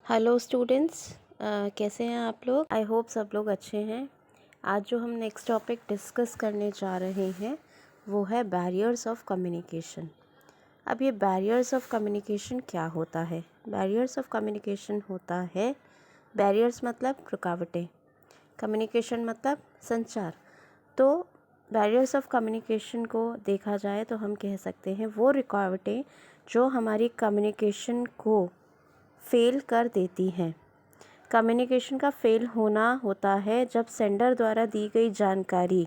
Hello students, कैसे हैं आप लोग। आई होप सब लोग अच्छे हैं। आज जो हम नेक्स्ट टॉपिक डिस्कस करने जा रहे हैं वो है बैरियर्स ऑफ कम्युनिकेशन। अब ये बैरियर्स ऑफ कम्युनिकेशन क्या होता है। बैरियर्स ऑफ कम्युनिकेशन होता है, बैरियर्स मतलब रुकावटें, कम्युनिकेशन मतलब संचार। तो बैरियर्स ऑफ कम्युनिकेशन को देखा जाए तो हम कह सकते हैं वो रुकावटें जो हमारी कम्युनिकेशन को फेल कर देती हैं। कम्युनिकेशन का फेल होना होता है जब सेंडर द्वारा दी गई जानकारी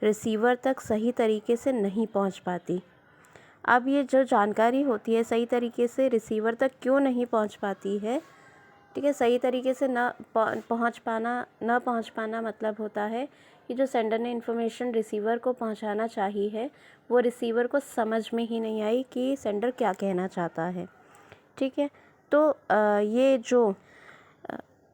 रिसीवर तक सही तरीके से नहीं पहुंच पाती। अब ये जो जानकारी होती है सही तरीके से रिसीवर तक क्यों नहीं पहुंच पाती है, ठीक है। सही तरीके से न पहुंच पाना मतलब होता है कि जो सेंडर ने इन्फॉर्मेशन रिसीवर को पहुंचाना चाहिए है वो रिसीवर को समझ में ही नहीं आई कि सेंडर क्या कहना चाहता है, ठीक है। तो ये जो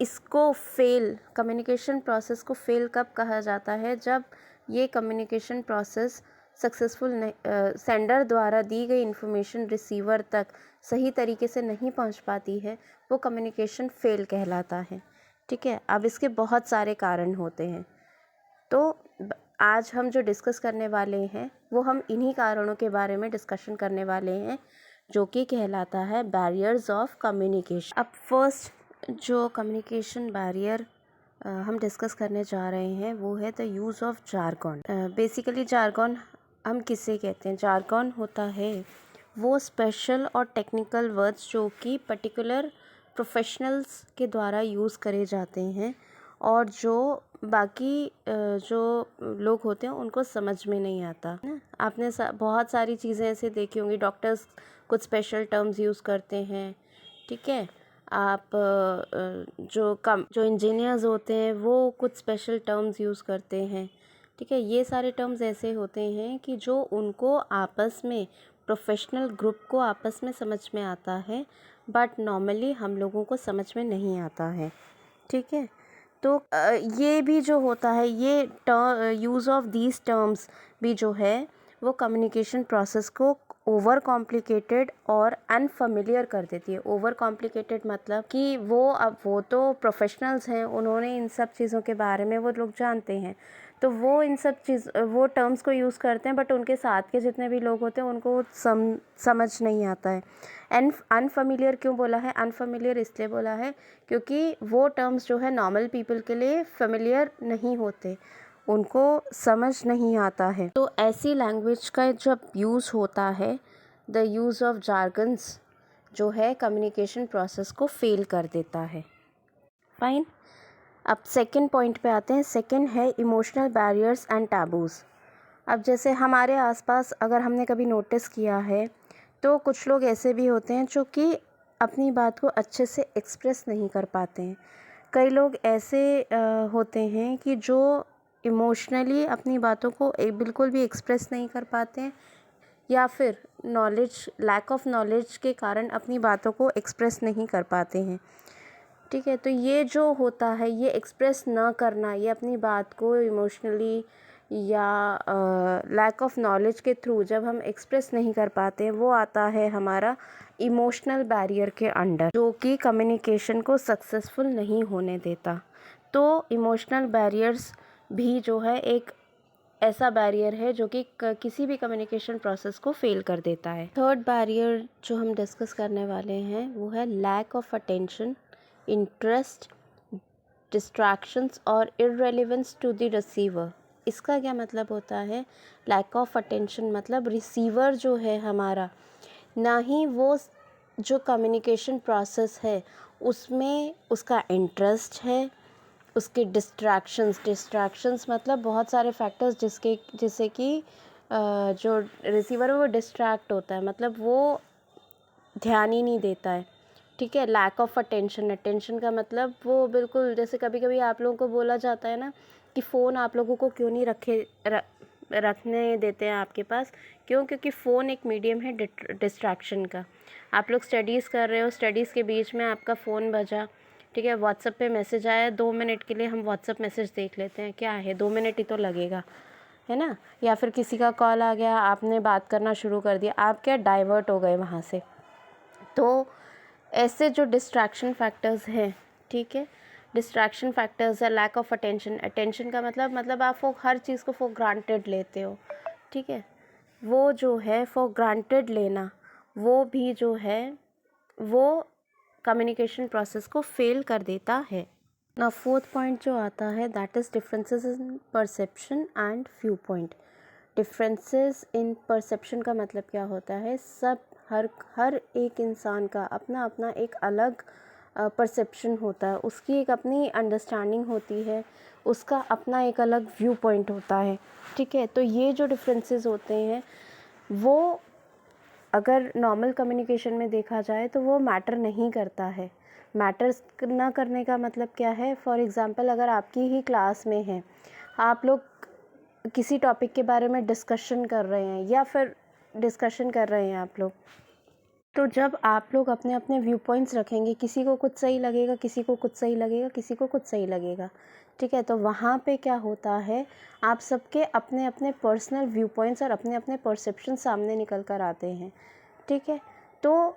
इसको फेल, कम्युनिकेशन प्रोसेस को फेल कब कहा जाता है, जब ये कम्युनिकेशन प्रोसेस सक्सेसफुल नहीं, सेंडर द्वारा दी गई इन्फॉर्मेशन रिसीवर तक सही तरीके से नहीं पहुंच पाती है, वो कम्युनिकेशन फेल कहलाता है, ठीक है। अब इसके बहुत सारे कारण होते हैं, तो आज हम जो डिस्कस करने वाले हैं वो हम इन्हीं कारणों के बारे में डिस्कशन करने वाले हैं, जो कि कहलाता है बैरियर्स ऑफ कम्युनिकेशन। अब फर्स्ट जो कम्युनिकेशन बैरियर हम डिस्कस करने जा रहे हैं वो है the use of jargon. Basically jargon हम किसे कहते हैं। जारगॉन होता है वो स्पेशल और टेक्निकल वर्ड्स जो कि पर्टिकुलर प्रोफेशनल्स के द्वारा यूज़ करे जाते हैं और जो बाकी जो लोग होते हैं उनको समझ में नहीं आता ना। आपने बहुत सारी चीज़ें ऐसे देखी होंगी, डॉक्टर्स कुछ स्पेशल टर्म्स यूज़ करते हैं, ठीक है। आप जो इंजीनियर्स होते हैं वो कुछ स्पेशल टर्म्स यूज़ करते हैं, ठीक है। ये सारे टर्म्स ऐसे होते हैं कि जो उनको आपस में, प्रोफेशनल ग्रुप को आपस में समझ में आता है, बट नॉर्मली हम लोगों को समझ में नहीं आता है, ठीक है। तो ये भी जो होता है, ये यूज़ ऑफ दीज टर्म्स भी जो है वो कम्युनिकेशन प्रोसेस को ओवर कॉम्प्लिकेटेड और अनफेमिलियर कर देती है। ओवर कॉम्प्लिकेटेड मतलब कि वो तो प्रोफेशनल्स हैं, उन्होंने इन सब चीज़ों के बारे में वो लोग जानते हैं, तो वो टर्म्स को यूज़ करते हैं, बट उनके साथ के जितने भी लोग होते हैं उनको समझ नहीं आता है। अनफेमिलियर क्यों बोला है? अनफेमिलियर इसलिए बोला है क्योंकि वो टर्म्स जो है नॉर्मल पीपल के लिए फेमिलियर नहीं होते, उनको समझ नहीं आता है। तो ऐसी लैंग्वेज का जब यूज़ होता है, द यूज़ ऑफ जार्गन्स जो है कम्युनिकेशन प्रोसेस को फेल कर देता है। फाइन। अब सेकंड पॉइंट पे आते हैं। सेकंड है इमोशनल बैरियर्स एंड टैबूज़। अब जैसे हमारे आसपास अगर हमने कभी नोटिस किया है तो कुछ लोग ऐसे भी होते हैं जो कि अपनी बात को अच्छे से एक्सप्रेस नहीं कर पाते हैं। कई लोग ऐसे होते हैं कि जो इमोशनली अपनी बातों को बिल्कुल भी एक्सप्रेस नहीं कर पाते हैं, या फिर लैक ऑफ नॉलेज के कारण अपनी बातों को एक्सप्रेस नहीं कर पाते हैं, ठीक है। तो ये जो होता है, ये एक्सप्रेस ना करना, ये अपनी बात को इमोशनली या लैक ऑफ नॉलेज के थ्रू जब हम एक्सप्रेस नहीं कर पाते हैं, वो आता है हमारा इमोशनल बैरियर के अंडर, जो कि कम्युनिकेशन को सक्सेसफुल नहीं होने देता। तो इमोशनल बैरियर्स भी जो है एक ऐसा बैरियर है जो कि किसी भी कम्युनिकेशन प्रोसेस को फेल कर देता है। थर्ड बैरियर जो हम डिस्कस करने वाले हैं वो है lack of attention, interest, distractions और इररेलेवेंस टू द रिसीवर। इसका क्या मतलब होता है? लैक ऑफ अटेंशन मतलब रिसीवर जो है हमारा, ना ही वो जो कम्युनिकेशन प्रोसेस है उसमें उसका इंटरेस्ट है, उसके डिस्ट्रैक्शंस मतलब बहुत सारे फैक्टर्स जिससे कि जो रिसीवर है वो डिस्ट्रैक्ट होता है, मतलब वो ध्यान ही नहीं देता है, ठीक है। लैक ऑफ अटेंशन का मतलब वो बिल्कुल, जैसे कभी कभी आप लोगों को बोला जाता है ना कि फ़ोन आप लोगों को क्यों नहीं रखने देते हैं आपके पास। क्यों? क्योंकि फ़ोन एक मीडियम है डिस्ट्रैक्शन का। आप लोग स्टडीज़ कर रहे हो, स्टडीज़ के बीच में आपका फ़ोन बजा, ठीक है, व्हाट्सएप पे मैसेज आया, 2 मिनट के लिए हम व्हाट्सएप मैसेज देख लेते हैं, क्या है 2 मिनट ही तो लगेगा, है ना। या फिर किसी का कॉल आ गया, आपने बात करना शुरू कर दिया, आप क्या डाइवर्ट हो गए वहाँ से। तो ऐसे जो डिस्ट्रैक्शन फैक्टर्स हैं, ठीक है, डिस्ट्रैक्शन फैक्टर्स है लैक ऑफ अटेंशन। अटेंशन का मतलब आप वो हर चीज़ को फॉर ग्रांटेड लेते हो, ठीक है, वो जो है फॉर ग्रांटेड लेना, वो भी जो है वो कम्युनिकेशन प्रोसेस को फेल कर देता है। ना फोर्थ पॉइंट जो आता है that is differences in perception and view point. Differences in perception का मतलब क्या होता है, सब हर एक इंसान का अपना अपना एक अलग परसेप्शन होता है, उसकी एक अपनी अंडरस्टैंडिंग होती है, उसका अपना एक अलग व्यू पॉइंट होता है, ठीक है। तो ये जो डिफरेंसेस होते हैं वो अगर नॉर्मल कम्युनिकेशन में देखा जाए तो वो मैटर नहीं करता है। मैटर्स ना करने का मतलब क्या है, फॉर एग्ज़ाम्पल अगर आपकी ही क्लास में है, आप लोग किसी टॉपिक के बारे में डिस्कशन कर रहे हैं या फिर डिस्कशन कर रहे हैं आप लोग, तो जब आप लोग अपने अपने व्यू पॉइंट्स रखेंगे, किसी को कुछ सही लगेगा, किसी को कुछ सही लगेगा, किसी को कुछ सही लगेगा, ठीक है, तो वहाँ पे क्या होता है, आप सबके अपने अपने पर्सनल व्यू पॉइंट्स और अपने अपने परसेप्शन सामने निकल कर आते हैं, ठीक है। तो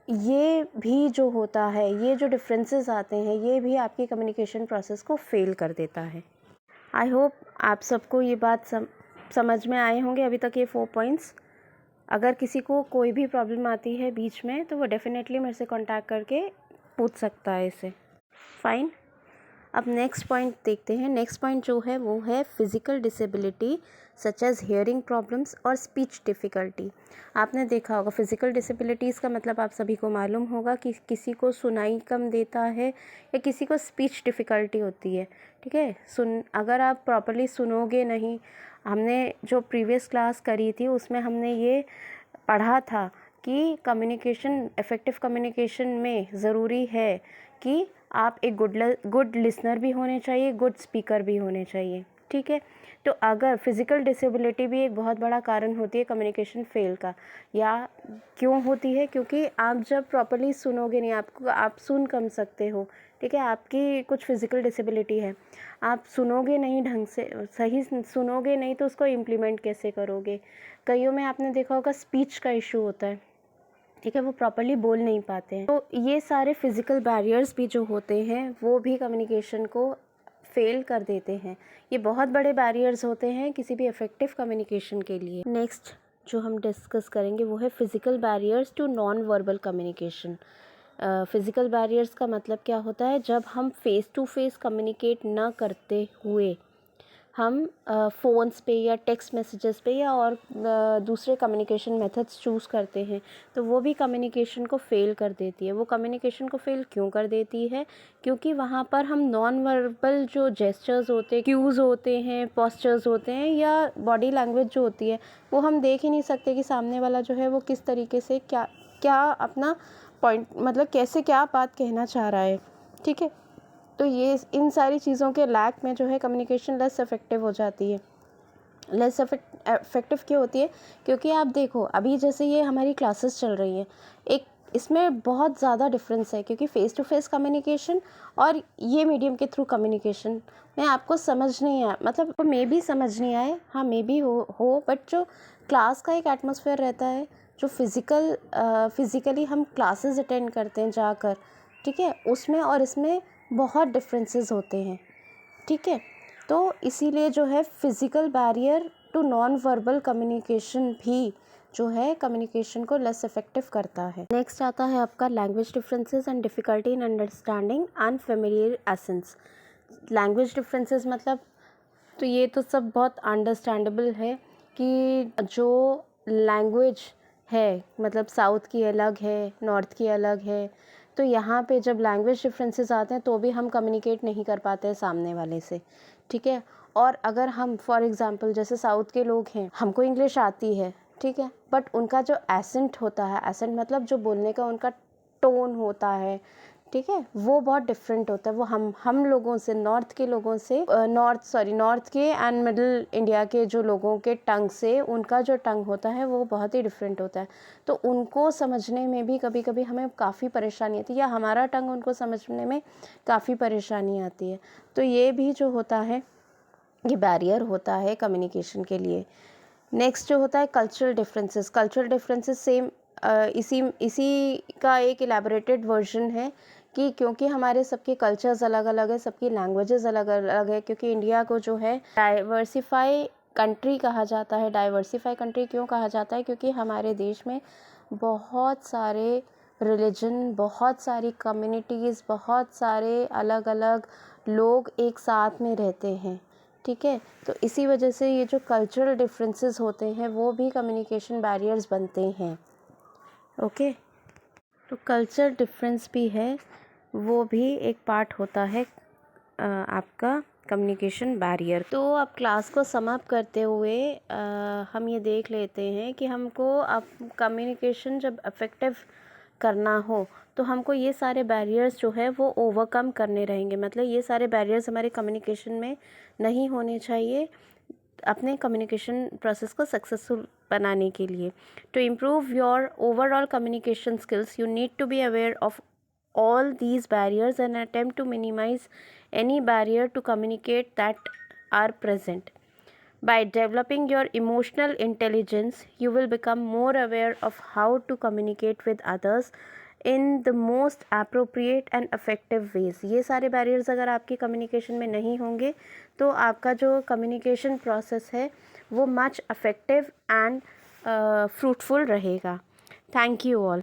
ये भी जो होता है, ये जो डिफरेंसेस आते हैं, ये भी आपकी कम्युनिकेशन प्रोसेस को फेल कर देता है। आई होप आप सबको ये बात समझ में आए होंगे अभी तक ये 4 पॉइंट्स। अगर किसी को कोई भी प्रॉब्लम आती है बीच में तो वो डेफिनेटली मेरे से कांटेक्ट करके पूछ सकता है इसे। फाइन, अब नेक्स्ट पॉइंट देखते हैं। नेक्स्ट पॉइंट जो है वो है physical disability such as hearing problems और स्पीच डिफ़िकल्टी। आपने देखा होगा फिज़िकल डिसेबिलिटीज़ का मतलब आप सभी को मालूम होगा कि किसी को सुनाई कम देता है या किसी को स्पीच डिफ़िकल्टी होती है, ठीक है। अगर आप प्रॉपर्ली सुनोगे नहीं, हमने जो प्रीवियस क्लास करी थी उसमें हमने ये पढ़ा था कि कम्युनिकेशन, इफ़ेक्टिव कम्युनिकेशन में ज़रूरी है कि आप एक गुड लिसनर भी होने चाहिए, गुड स्पीकर भी होने चाहिए, ठीक है। तो अगर फिज़िकल डिसेबिलिटी भी एक बहुत बड़ा कारण होती है कम्युनिकेशन फेल का, या क्यों होती है, क्योंकि आप जब प्रॉपर्ली सुनोगे नहीं, आप सुन कम सकते हो, ठीक है, आपकी कुछ फिज़िकल डिसेबिलिटी है, आप सुनोगे नहीं ढंग से, सही सुनोगे नहीं तो उसको इम्प्लीमेंट कैसे करोगे। कईयों में आपने देखा होगा स्पीच का इशू होता है, ठीक है, वो प्रॉपर्ली बोल नहीं पाते हैं। तो ये सारे फिज़िकल बैरियर्स भी जो होते हैं वो भी कम्युनिकेशन को फेल कर देते हैं। ये बहुत बड़े बैरियर्स होते हैं किसी भी इफ़ेक्टिव कम्युनिकेशन के लिए। नेक्स्ट जो हम डिस्कस करेंगे वो है physical barriers to non verbal communication. Physical barriers का मतलब क्या होता है, जब हम फेस टू फेस कम्युनिकेट ना करते हुए हम फ़ोन्स पे या टेक्स्ट मैसेजेस पे या और दूसरे कम्युनिकेशन मेथड्स चूज़ करते हैं, तो वो भी कम्युनिकेशन को फ़ेल कर देती है। वो कम्युनिकेशन को फ़ेल क्यों कर देती है, क्योंकि वहाँ पर हम नॉन वर्बल जो जेस्चर्स होते हैं, क्यूज़ होते हैं, पोस्चर्स होते हैं या बॉडी लैंग्वेज जो होती है, वो हम देख ही नहीं सकते कि सामने वाला जो है वो किस तरीके से क्या क्या अपना पॉइंट, मतलब कैसे क्या बात कहना चाह रहा है, ठीक है। तो ये इन सारी चीज़ों के लैक में जो है कम्युनिकेशन लेस इफ़ेक्टिव हो जाती है। लेस इफ़ेक्टिव क्यों होती है, क्योंकि आप देखो अभी जैसे ये हमारी क्लासेस चल रही हैं, एक इसमें बहुत ज़्यादा डिफरेंस है, क्योंकि फ़ेस टू फेस कम्युनिकेशन और ये मीडियम के थ्रू कम्युनिकेशन में आपको समझ नहीं आया, मतलब मे भी समझ नहीं आए, हाँ मे भी हो बट जो क्लास का एक एटमॉस्फेयर रहता है, जो फिज़िकली हम क्लासेस अटेंड करते हैं जाकर, ठीक है, उसमें और इसमें बहुत डिफरेंसेस होते हैं, ठीक है। तो इसीलिए जो है physical barrier to non verbal communication भी जो है कम्युनिकेशन को लेस इफेक्टिव करता है। नेक्स्ट आता है आपका language differences and difficulty in understanding and familiar essence. Language differences मतलब तो ये तो सब बहुत अंडरस्टैंडेबल है कि जो लैंग्वेज है, मतलब साउथ की अलग है, नॉर्थ की अलग है, तो यहाँ पे जब लैंग्वेज डिफरेंसेस आते हैं तो भी हम कम्युनिकेट नहीं कर पाते हैं सामने वाले से, ठीक है। और अगर हम फॉर एग्ज़ाम्पल जैसे साउथ के लोग हैं, हमको इंग्लिश आती है, ठीक है, बट उनका जो एसेंट होता है, एसेंट मतलब जो बोलने का उनका टोन होता है, ठीक है, वो बहुत डिफरेंट होता है। वो हम लोगों से, नॉर्थ के लोगों से, नॉर्थ के एंड मिडिल इंडिया के जो लोगों के टंग से, उनका जो टंग होता है वो बहुत ही डिफरेंट होता है। तो उनको समझने में भी कभी कभी हमें काफ़ी परेशानी आती है, या हमारा टंग उनको समझने में काफ़ी परेशानी आती है। तो ये भी जो होता है ये बैरियर होता है कम्युनिकेशन के लिए। नेक्स्ट जो होता है cultural differences. Cultural differences same इसी का एक इलेबोरेटेड वर्जन है कि क्योंकि हमारे सबके कल्चर्स अलग अलग है, सबकी लैंग्वेजेस अलग अलग है, क्योंकि इंडिया को जो है डाइवर्सिफाई कंट्री कहा जाता है। डाइवर्सिफाई कंट्री क्यों कहा जाता है? क्योंकि हमारे देश में बहुत सारे रिलीजन, बहुत सारी कम्युनिटीज़, बहुत सारे अलग अलग लोग एक साथ में रहते हैं, ठीक है। तो इसी वजह से ये जो कल्चरल डिफरेंसेस होते हैं वो भी कम्युनिकेशन बैरियर्स बनते हैं। ओके, तो कल्चर डिफरेंस भी है, वो भी एक पार्ट होता है आपका कम्युनिकेशन बैरियर। तो अब क्लास को समअप करते हुए हम ये देख लेते हैं कि हमको अब कम्युनिकेशन जब इफ़ेक्टिव करना हो तो हमको ये सारे बैरियर्स जो है वो ओवरकम करने रहेंगे। मतलब ये सारे बैरियर्स हमारे कम्युनिकेशन में नहीं होने चाहिए अपने कम्युनिकेशन प्रोसेस को सक्सेसफुल बनाने के लिए। To improve your overall communication skills you need to be aware of all these barriers and attempt to minimize any barrier to communicate that are present. By developing your emotional intelligence, you will become more aware of how to communicate with others in the most appropriate and effective ways. ये सारे barriers अगर आपकी communication में नहीं होंगे तो आपका जो communication process है वो much effective and fruitful रहेगा. Thank you all.